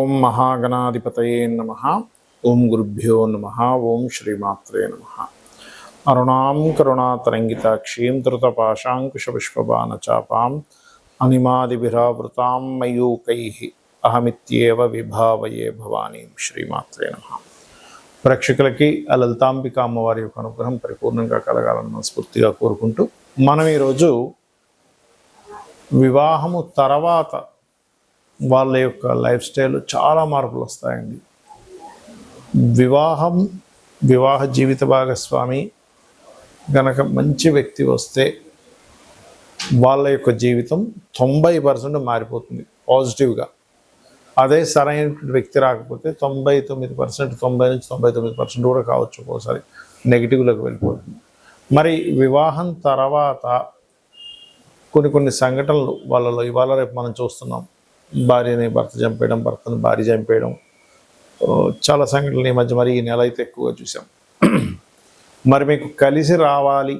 ఓం మహాగణాధిపతయే నమః. ఓం గురుభ్యో నమః. ఓం శ్రీమాత్రే నమః. అరుణాం కరుణాతరంగితాక్షీం ధృతపాశాంకుశపుష్పబాణచాపాం అనిమాదిభిరావృతాం మయూకైః అహమిత్యేవ విభావయే భవానీం. శ్రీమాత్రే నమః. ప్రేక్షకులకి ఆ లలితాంబిక అమ్మవారి యొక్క అనుగ్రహం పరిపూర్ణంగా కలగాలని మనస్ఫూర్తిగా కోరుకుంటూ, మనం ఈరోజు వివాహము తర్వాత వాళ్ళ యొక్క లైఫ్ స్టైల్ చాలా మార్పులు వస్తాయండి. వివాహ జీవిత భాగస్వామి గనక మంచి వ్యక్తి వస్తే వాళ్ళ యొక్క జీవితం 90% మారిపోతుంది పాజిటివ్గా. అదే సరైన వ్యక్తి రాకపోతే 99%, 90 నుంచి 99% కూడా కావచ్చు, ఒక్కోసారి నెగిటివ్లోకి వెళ్ళిపోతుంది. మరి వివాహం తర్వాత కొన్ని సంఘటనలు వాళ్ళలో ఇవాళ రేపు మనం చూస్తున్నాం. భార్యని భర్త చంపేయడం, భర్తను భార్య చంపేయడం, చాలా సంఘటనలు ఈ మధ్య మరి ఈ నెల అయితే ఎక్కువగా చూసాం. మరి మీకు కలిసి రావాలి,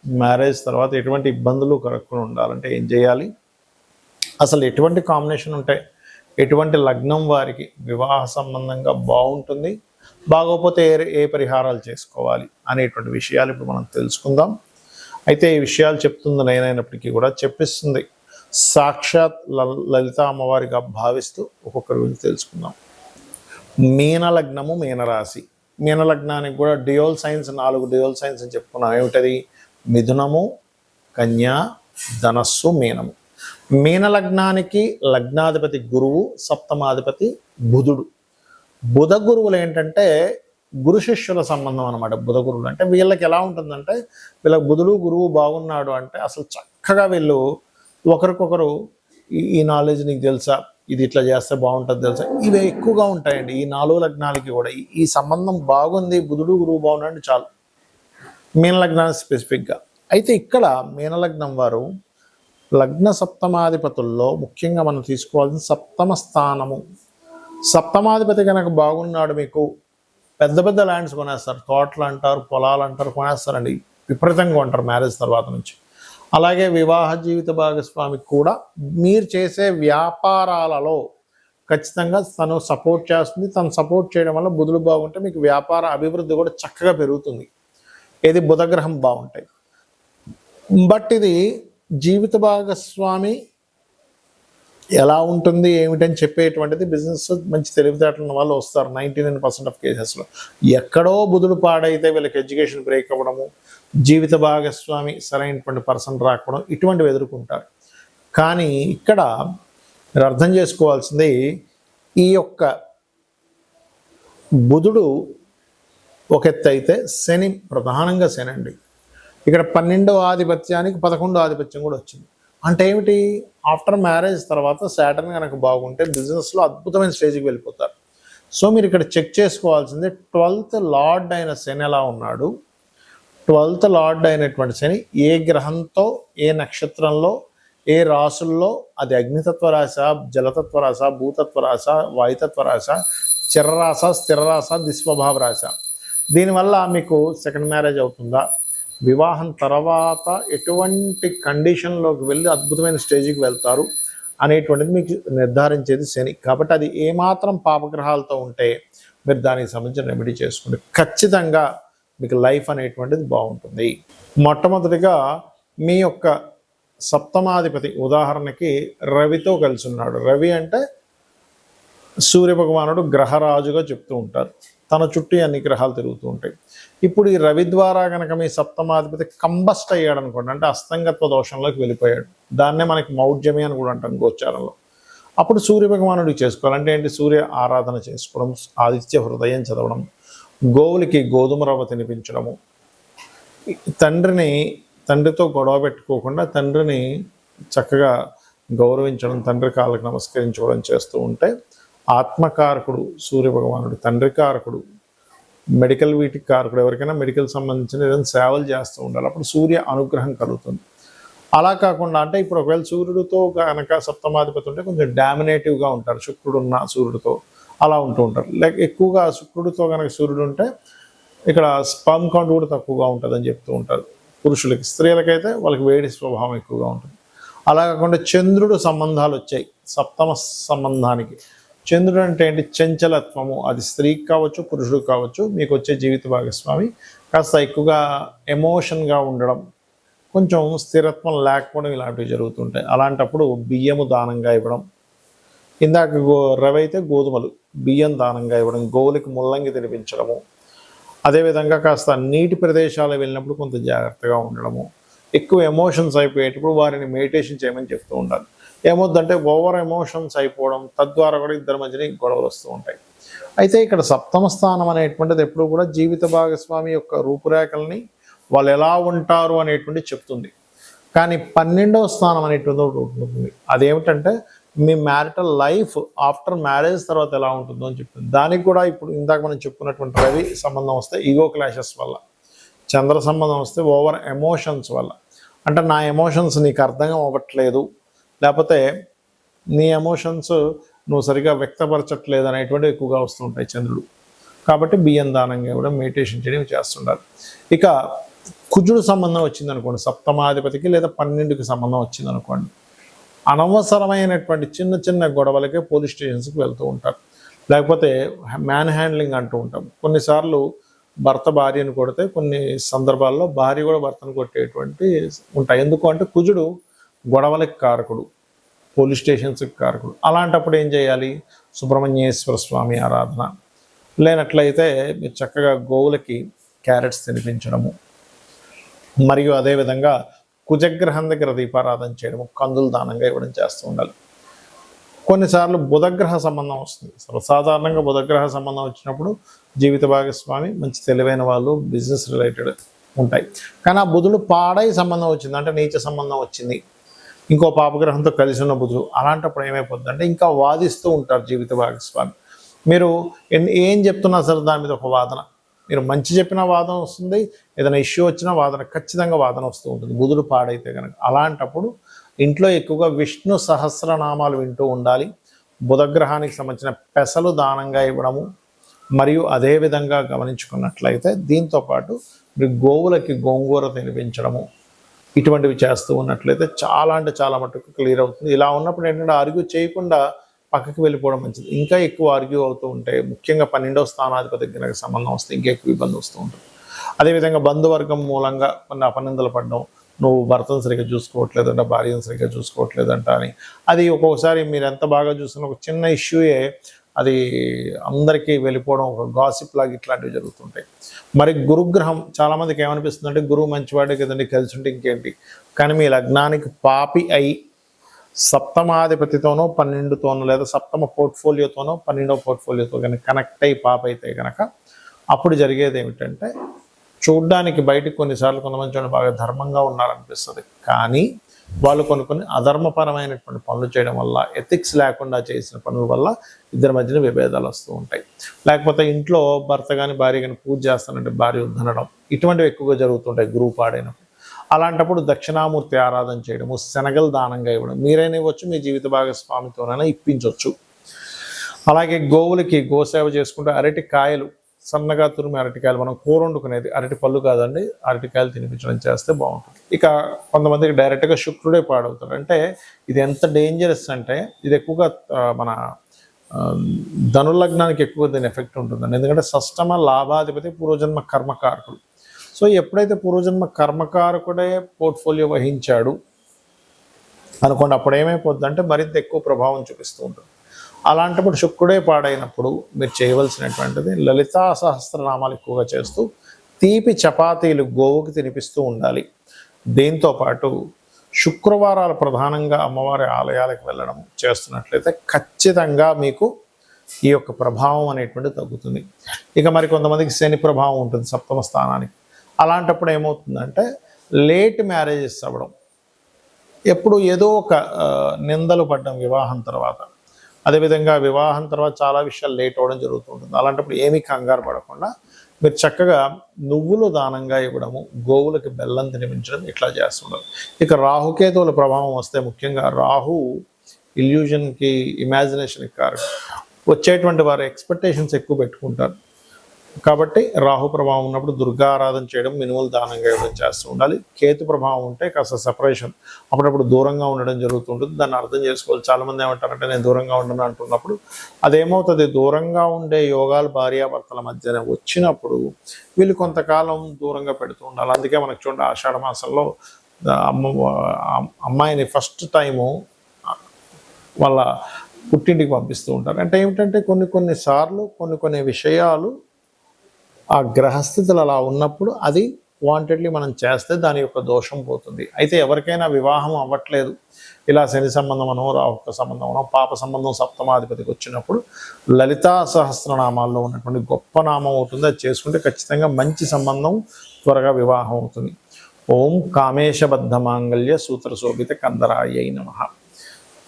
మ్యారేజ్ తర్వాత ఎటువంటి ఇబ్బందులు కలగకుండా ఉండాలంటే ఏం చేయాలి, అసలు ఎటువంటి కాంబినేషన్ ఉంటే ఎటువంటి లగ్నం వారికి వివాహ సంబంధంగా బాగుంటుంది, బాగోకపోతే ఏ పరిహారాలు చేసుకోవాలి అనేటువంటి విషయాలు ఇప్పుడు మనం తెలుసుకుందాం. అయితే ఈ విషయాలు చెప్తుంది నేనైనప్పటికీ కూడా చెప్పిస్తుంది సాక్షాత్ లలిత అమ్మవారిగా భావిస్తూ ఒక్కొక్కరి గురించి తెలుసుకుందాం. మీనలగ్నము, మీనరాశి. మీనలగ్నానికి కూడా డ్యూయల్ సైన్స్, 4 డ్యూయల్ సైన్స్ అని చెప్పుకున్నాం. ఏమిటది? మిథునము, కన్యా, ధనస్సు, మీనము. మీనలగ్నానికి లగ్నాధిపతి గురువు, సప్తమాధిపతి బుధుడు. బుధ గురువులు ఏంటంటే గురు శిష్యుల సంబంధం అనమాట. బుధ గురువులు అంటే వీళ్ళకి ఎలా ఉంటుందంటే, వీళ్ళకి బుధుడు గురువు బాగున్నాడు అంటే అసలు చక్కగా వీళ్ళు ఒకరికొకరు ఈ నాలెడ్జ్ నీకు తెలుసా, ఇది ఇట్లా చేస్తే బాగుంటుంది తెలుసా, ఇవి ఎక్కువగా ఉంటాయండి. ఈ 4 లగ్నాలకి కూడా ఈ సంబంధం బాగుంది, బుధుడు గురువు బాగున్నాడు చాలు, మీనలగ్నానికి స్పెసిఫిక్గా. అయితే ఇక్కడ మీనలగ్నం వారు లగ్న సప్తమాధిపతుల్లో ముఖ్యంగా మనం తీసుకోవాల్సిన సప్తమ స్థానము. సప్తమాధిపతి కనుక బాగున్నాడు, మీకు పెద్ద పెద్ద ల్యాండ్స్ కొనేస్తారు, తోటలు అంటారు, పొలాలు అంటారు, కొనేస్తారండి, విపరీతంగా ఉంటారు మ్యారేజ్ తర్వాత నుంచి. అలాగే వివాహ జీవిత భాగస్వామికి కూడా మీరు చేసే వ్యాపారాలలో ఖచ్చితంగా తను సపోర్ట్ చేస్తుంది. తను సపోర్ట్ చేయడం వల్ల బుధుడు బాగుంటే మీకు వ్యాపార అభివృద్ధి కూడా చక్కగా పెరుగుతుంది. ఇది బుధగ్రహం బాగుంటాయి. బట్ ఇది జీవిత భాగస్వామి ఎలా ఉంటుంది ఏమిటని చెప్పేటువంటిది బిజినెస్ మంచి తెలివితేటలు ఉన్న వాళ్ళు వస్తారు 99% ఆఫ్ కేసెస్లో. ఎక్కడో బుధుడు పాడైతే వీళ్ళకి ఎడ్యుకేషన్ బ్రేక్ అవ్వడము, జీవిత భాగస్వామి సరైనటువంటి పర్సన్ రాకపోవడం, ఇటువంటివి ఎదుర్కొంటారు. కానీ ఇక్కడ మీరు అర్థం చేసుకోవాల్సింది, ఈ యొక్క బుధుడు ఒక ఎత్తు అయితే శని, ప్రధానంగా శని అండి. ఇక్కడ 12వ ఆధిపత్యానికి 11వ ఆధిపత్యం కూడా వచ్చింది. అంటే ఏమిటి? ఆఫ్టర్ మ్యారేజ్ తర్వాత సాటర్న్ కనుక బాగుంటే బిజినెస్లో అద్భుతమైన స్టేజ్కి వెళ్ళిపోతారు. సో మీరు ఇక్కడ చెక్ చేసుకోవాల్సింది 12th లార్డ్ అయిన శని ఎలా ఉన్నాడు, 12th లార్డ్ అయినటువంటి శని ఏ గ్రహంతో, ఏ నక్షత్రంలో, ఏ రాసుల్లో, అది అగ్నితత్వ రాశ, జలతత్వ రాశ, భూతత్వ రాశ, వాయుతత్వ రాశ, చిరరాశ, స్థిరరాశ, దిస్వభావ రాశ. దీనివల్ల మీకు సెకండ్ మ్యారేజ్ అవుతుందా, వివాహం తర్వాత ఎటువంటి కండిషన్లోకి వెళ్ళి అద్భుతమైన స్టేజ్కి వెళ్తారు అనేటువంటిది మీకు నిర్ధారించేది శని. కాబట్టి అది ఏమాత్రం పాపగ్రహాలతో ఉంటే మీరు దానికి సంబంధించిన రెమెడీ చేసుకోండి, ఖచ్చితంగా మీకు లైఫ్ అనేటువంటిది బాగుంటుంది. మొట్టమొదటిగా మీ యొక్క సప్తమాధిపతి ఉదాహరణకి రవితో కలిసి ఉన్నాడు. రవి అంటే సూర్యభగవానుడు గ్రహరాజుగా చెప్తూ ఉంటారు. తన చుట్టూ అన్ని గ్రహాలు తిరుగుతూ ఉంటాయి. ఇప్పుడు ఈ రవి ద్వారా కనుక మీ సప్తమాధిపతి కంబస్ట్ అయ్యాడు అనుకోండి, అంటే అస్తంగత్వ దోషంలోకి వెళ్ళిపోయాడు. దాన్నే మనకి మౌఢ్యమి అని కూడా అంటాం గోచారంలో. అప్పుడు సూర్య భగవానుడికి చేసుకోవాలంటే ఏంటి? సూర్య ఆరాధన చేసుకోవడం, ఆదిత్య హృదయం చదవడం, గోవులకి గోధుమ రవ్వ తినిపించడము, తండ్రితో గొడవ పెట్టుకోకుండా తండ్రిని చక్కగా గౌరవించడం, తండ్రి కాళ్ళకి నమస్కరించుకోవడం చేస్తూ ఉంటే ఆత్మకారకుడు సూర్య భగవానుడు, తండ్రి కారకుడు, మెడికల్ వీటికి కారకుడు, ఎవరికైనా మెడికల్ సంబంధించిన ఏదైనా సేవలు చేస్తూ ఉండాలి. అప్పుడు సూర్య అనుగ్రహం కలుగుతుంది. అలా కాకుండా అంటే ఇప్పుడు ఒకవేళ సూర్యుడితో కనుక సప్తమాధిపతి ఉంటే కొంచెం డామినేటివ్గా ఉంటారు, శుక్రుడున్న సూర్యుడితో అలా ఉంటూ ఉంటారు. లైక్ ఎక్కువగా శుక్రుడితో కనుక సూర్యుడు ఉంటే ఇక్కడ స్పర్మ్ కౌంట్ కూడా తక్కువగా ఉంటుందని చెప్తూ ఉంటారు పురుషులకి. స్త్రీలకైతే వాళ్ళకి వేడి స్వభావం ఎక్కువగా ఉంటుంది. అలా కాకుండా చంద్రుడు సంబంధాలు వచ్చాయి సప్తమ సంబంధానికి, చంద్రుడు అంటే ఏంటి? చంచలత్వము. అది స్త్రీకి కావచ్చు, పురుషుడికి కావచ్చు. మీకు వచ్చే జీవిత భాగస్వామి కాస్త ఎక్కువగా ఎమోషన్గా ఉండడం, కొంచెం స్థిరత్వం లేకపోవడం ఇలాంటివి జరుగుతుంటాయి. అలాంటప్పుడు బియ్యము దానంగా ఇవ్వడం, ఇందాక రవి అయితే గోధుమలు, బియ్యం దానంగా ఇవ్వడం, గోవులకి ముల్లంగి తినిపించడము, అదేవిధంగా కాస్త నీటి ప్రదేశాలు వెళ్ళినప్పుడు కొంత జాగ్రత్తగా ఉండడము, ఎక్కువ ఎమోషన్స్ అయిపోయేటప్పుడు వారిని మెడిటేషన్ చేయమని చెప్తూ ఉండాలి. ఏమవుద్దంటే ఓవర్ ఎమోషన్స్ అయిపోవడం, తద్వారా కూడా ఇద్దరి మధ్యన గొడవలు వస్తూ ఉంటాయి. అయితే ఇక్కడ సప్తమ స్థానం అనేటువంటిది ఎప్పుడు కూడా జీవిత భాగస్వామి యొక్క రూపురేఖల్ని వాళ్ళు ఎలా ఉంటారు అనేటువంటి చెప్తుంది. కానీ 12వ స్థానం అనేటువంటి ఒకటి ఉంటుంది. అదేమిటంటే మీ మ్యారిటల్ లైఫ్ ఆఫ్టర్ మ్యారేజ్ తర్వాత ఎలా ఉంటుందో అని చెప్తుంది. దానికి కూడా ఇప్పుడు ఇందాక మనం చెప్పుకున్నటువంటి రవి సంబంధం వస్తే ఈగో క్లాషెస్ వల్ల, చంద్ర సంబంధం వస్తే ఓవర్ ఎమోషన్స్ వల్ల, అంటే నా ఎమోషన్స్ నీకు అర్థం అవ్వట్లేదు, లేకపోతే నీ ఎమోషన్స్ నువ్వు సరిగా వ్యక్తపరచట్లేదు అనేటువంటి ఎక్కువగా వస్తుంటాయి చంద్రుడు. కాబట్టి బియ్యం దానంగా ఇవ్వడం, మెడిటేషన్ చేయడం చేస్తుండాలి. ఇక కుజుడు సంబంధం వచ్చిందనుకోండి, సప్తమాధిపతికి లేదా 12కి సంబంధం వచ్చిందనుకోండి, అనవసరమైనటువంటి చిన్న చిన్న గొడవలకే పోలీస్ స్టేషన్స్కి వెళ్తూ ఉంటారు, లేకపోతే మ్యాన్ హ్యాండ్లింగ్ అంటూ ఉంటాం. కొన్నిసార్లు భర్త భార్యను కొడితే కొన్ని సందర్భాల్లో భార్య కూడా భర్తను కొట్టేటువంటి ఉంటాయి. ఎందుకు అంటే కుజుడు గొడవలకి కారకుడు, పోలీస్ స్టేషన్స్కి కారకుడు. అలాంటప్పుడు ఏం చేయాలి? సుబ్రహ్మణ్యేశ్వర స్వామి ఆరాధన, లేనట్లయితే మీరు చక్కగా గోవులకి క్యారెట్స్ తినిపించడము, మరియు అదేవిధంగా కుజగ్రహం దగ్గర దీపారాధన చేయడము, కందులు దానంగా ఇవ్వడం చేస్తూ ఉండాలి. కొన్నిసార్లు బుధగ్రహ సంబంధం వస్తుంది. సర్వసాధారణంగా బుధగ్రహ సంబంధం వచ్చినప్పుడు జీవిత భాగస్వామి మంచి తెలివైన వాళ్ళు, బిజినెస్ రిలేటెడ్ ఉంటాయి. కానీ ఆ బుధుడు పాడై సంబంధం వచ్చింది, అంటే నీచ సంబంధం వచ్చింది, ఇంకో పాపగ్రహంతో కలిసి ఉన్న బుధుడు, అలాంటప్పుడు ఏమైపోద్ది అంటే ఇంకా వాదిస్తూ ఉంటారు జీవిత భాగస్వామి. మీరు ఏం చెప్తున్నా సరే దాని మీద ఒక వాదన, మీరు మంచి చెప్పిన వాదన వస్తుంది, ఏదైనా ఇష్యూ వచ్చినా వాదన, ఖచ్చితంగా వాదన వస్తూ ఉంటుంది బుధుడు పాడైతే కనుక. అలాంటప్పుడు ఇంట్లో ఎక్కువగా విష్ణు సహస్రనామాలు వింటూ ఉండాలి. బుధగ్రహానికి సంబంధించిన పెసలు దానంగా ఇవ్వడము, మరియు అదేవిధంగా గమనించుకున్నట్లయితే దీంతోపాటు మీరు గోవులకి గోంగూర తినిపించడము, ఇటువంటివి చేస్తూ ఉన్నట్లయితే చాలా అంటే చాలా మటుకు క్లియర్ అవుతుంది. ఇలా ఉన్నప్పుడు ఏంటంటే ఆర్గ్యూ చేయకుండా పక్కకి వెళ్ళిపోవడం మంచిది. ఇంకా ఎక్కువ ఆర్గ్యూ అవుతూ ఉంటే, ముఖ్యంగా 12వ స్థానాధిపతి దగ్గర సంబంధం వస్తే ఇంకా ఎక్కువ ఇబ్బంది వస్తూ ఉంటుంది. అదేవిధంగా బంధువర్గం మూలంగా కొన్ని అపనిందలు పడడం, నువ్వు భర్తను సరిగ్గా చూసుకోవట్లేదంట, భార్యను సరిగ్గా చూసుకోవట్లేదంట అని, అది ఒక్కొక్కసారి మీరు ఎంత బాగా చూస్తున్న ఒక చిన్న ఇష్యూయే అది అందరికీ వెళ్ళిపోవడం, ఒక గాసిప్ లాగా ఇట్లాంటివి జరుగుతుంటాయి. మరి గురుగ్రహం చాలామందికి ఏమనిపిస్తుంది అంటే గురువు మంచివాడే కదండి, కలిసి ఉంటే ఇంకేంటి. కానీ మీ లగ్నానికి పాపి అయి సప్తమాధిపతితోనో 12తోనో లేదా సప్తమ పోర్ట్ఫోలియోతోనో 12వ పోర్ట్ఫోలియోతో కనుక కనెక్ట్ అయ్యి పాప అయితే కనుక అప్పుడు జరిగేది ఏమిటంటే, చూడ్డానికి బయటకు కొన్నిసార్లు కొంతమంది బాగా ధర్మంగా ఉన్నారనిపిస్తుంది, కానీ వాళ్ళు కొన్ని అధర్మపరమైనటువంటి పనులు చేయడం వల్ల, ఎథిక్స్ లేకుండా చేసిన పనుల వల్ల ఇద్దరి మధ్యన విభేదాలు వస్తూ ఉంటాయి. లేకపోతే ఇంట్లో భర్త కానీ భార్య కానీ పూజ చేస్తానంటే భార్య వద్దనడం, ఇటువంటివి ఎక్కువగా జరుగుతుంటాయి గురువు పాడైనప్పుడు. అలాంటప్పుడు దక్షిణామూర్తి ఆరాధన చేయడము, శనగలు దానంగా ఇవ్వడం, మీరైనా ఇవ్వచ్చు, మీ జీవిత భాగస్వామితోనైనా ఇప్పించవచ్చు. అలాగే గోవులకి గోసేవ చేసుకుంటే అరటికాయలు, సన్నగా తురిమి అరటికాయలు, మనం కూర వండుకునేది అరటి పళ్ళు కాదండి, అరటికాయలు తినిపించడం చేస్తే బాగుంటుంది. ఇక కొంతమందికి డైరెక్ట్గా శుక్రుడే పాడవుతాడు. అంటే ఇది ఎంత డేంజరస్ అంటే, ఇది ఎక్కువగా మన ధనులగ్నానికి ఎక్కువ దీని ఎఫెక్ట్ ఉంటుందండి. ఎందుకంటే షష్టమ లాభాధిపతి పూర్వజన్మ కర్మకారకుడు. సో ఎప్పుడైతే పూర్వజన్మ కర్మకారకుడే పోర్ట్ఫోలియో వహించాడు అనుకోండి, అప్పుడు ఏమైపోద్ది అంటే మరింత ఎక్కువ ప్రభావం చూపిస్తూ ఉంటుంది. అలాంటప్పుడు శుక్రుడే పాడైనప్పుడు మీరు చేయవలసినటువంటిది లలితా సహస్రనామాలు ఎక్కువగా చేస్తూ తీపి చపాతీలు గోవుకి తినిపిస్తూ ఉండాలి. దీంతోపాటు శుక్రవారాలు ప్రధానంగా అమ్మవారి ఆలయాలకు వెళ్ళడం చేస్తున్నట్లయితే ఖచ్చితంగా మీకు ఈ యొక్క ప్రభావం అనేటువంటిది తగ్గుతుంది. ఇక మరి కొంతమందికి శని ప్రభావం ఉంటుంది సప్తమ స్థానానికి. అలాంటప్పుడు ఏమవుతుందంటే లేట్ మ్యారేజెస్ అవ్వడం, ఎప్పుడు ఏదో ఒక నిందలు పడ్డం వివాహం తర్వాత, అదేవిధంగా వివాహం తర్వాత చాలా విషయాలు లేట్ అవ్వడం జరుగుతుంటుంది. అలాంటప్పుడు ఏమీ కంగారు పడకుండా మీరు చక్కగా నువ్వులు దానంగా ఇవ్వడము, గోవులకి బెల్లం తినిపించడం, ఇట్లా చేస్తుంటారు. ఇక రాహుకేతువుల ప్రభావం వస్తే ముఖ్యంగా రాహు ఇల్యూజన్కి, ఇమాజినేషన్కి కారణం. వచ్చేటువంటి వారు ఎక్స్పెక్టేషన్స్ ఎక్కువ పెట్టుకుంటారు. కాబట్టి రాహు ప్రభావం ఉన్నప్పుడు దుర్గా ఆరాధన చేయడం, మినుములు దానంగా ఇవ్వడం చేస్తూ ఉండాలి. కేతు ప్రభావం ఉంటే కాస్త సెపరేషన్, అప్పుడప్పుడు దూరంగా ఉండడం జరుగుతుంటుంది. దాన్ని అర్థం చేసుకోవాలి. చాలామంది ఏమంటారంటే నేను దూరంగా ఉండను అంటున్నప్పుడు అదేమవుతుంది, దూరంగా ఉండే యోగాలు భార్యాభర్తల మధ్యన వచ్చినప్పుడు వీళ్ళు కొంతకాలం దూరంగా పెడుతూ ఉండాలి. అందుకే మనకు చూడండి ఆషాఢ మాసంలో అమ్మాయిని ఫస్ట్ టైము వాళ్ళ పుట్టింటికి పంపిస్తూ ఉంటారు. అంటే ఏమిటంటే కొన్ని సార్లు కొన్ని విషయాలు ఆ గ్రహస్థితులు అలా ఉన్నప్పుడు అది వాంటెడ్లీ మనం చేస్తే దాని యొక్క దోషం పోతుంది. అయితే ఎవరికైనా వివాహం అవ్వట్లేదు, ఇలా శని సంబంధమనో రాహుక సంబంధమనో పాప సంబంధం సప్తమాధిపతికి వచ్చినప్పుడు లలితా సహస్రనామాల్లో ఉన్నటువంటి గొప్ప నామం అవుతుంది. అది చేసుకుంటే ఖచ్చితంగా మంచి సంబంధం, త్వరగా వివాహం అవుతుంది. ఓం కామేశబద్ధ మాంగళ్య సూత్ర శోభిత కందరాయ నమః.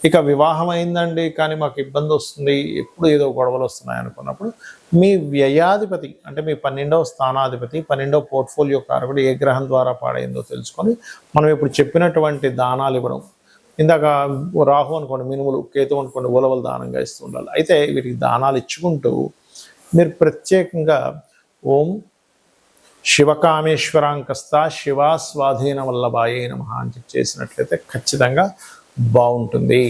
ఇక వివాహం అయిందండి కానీ మాకు ఇబ్బంది వస్తుంది, ఎప్పుడు ఏదో గొడవలు వస్తున్నాయి అనుకున్నప్పుడు మీ వ్యయాధిపతి అంటే మీ 12వ స్థానాధిపతి, 12వ పోర్ట్ఫోలియో కారకుడు ఏ గ్రహం ద్వారా పాడైందో తెలుసుకొని మనం ఇప్పుడు చెప్పినటువంటి దానాలు ఇవ్వడం. ఇందాక రాహు అనుకోండి మినుములు, కేతు అనుకోండి ఉలవలు దానంగా ఇస్తూ ఉండాలి. అయితే వీటికి దానాలు ఇచ్చుకుంటూ మీరు ప్రత్యేకంగా ఓం శివకామేశ్వరాంకస్త శివా స్వాధీన వల్లభాయే నమః అని చేసినట్లయితే ఖచ్చితంగా బాగుంటుంది.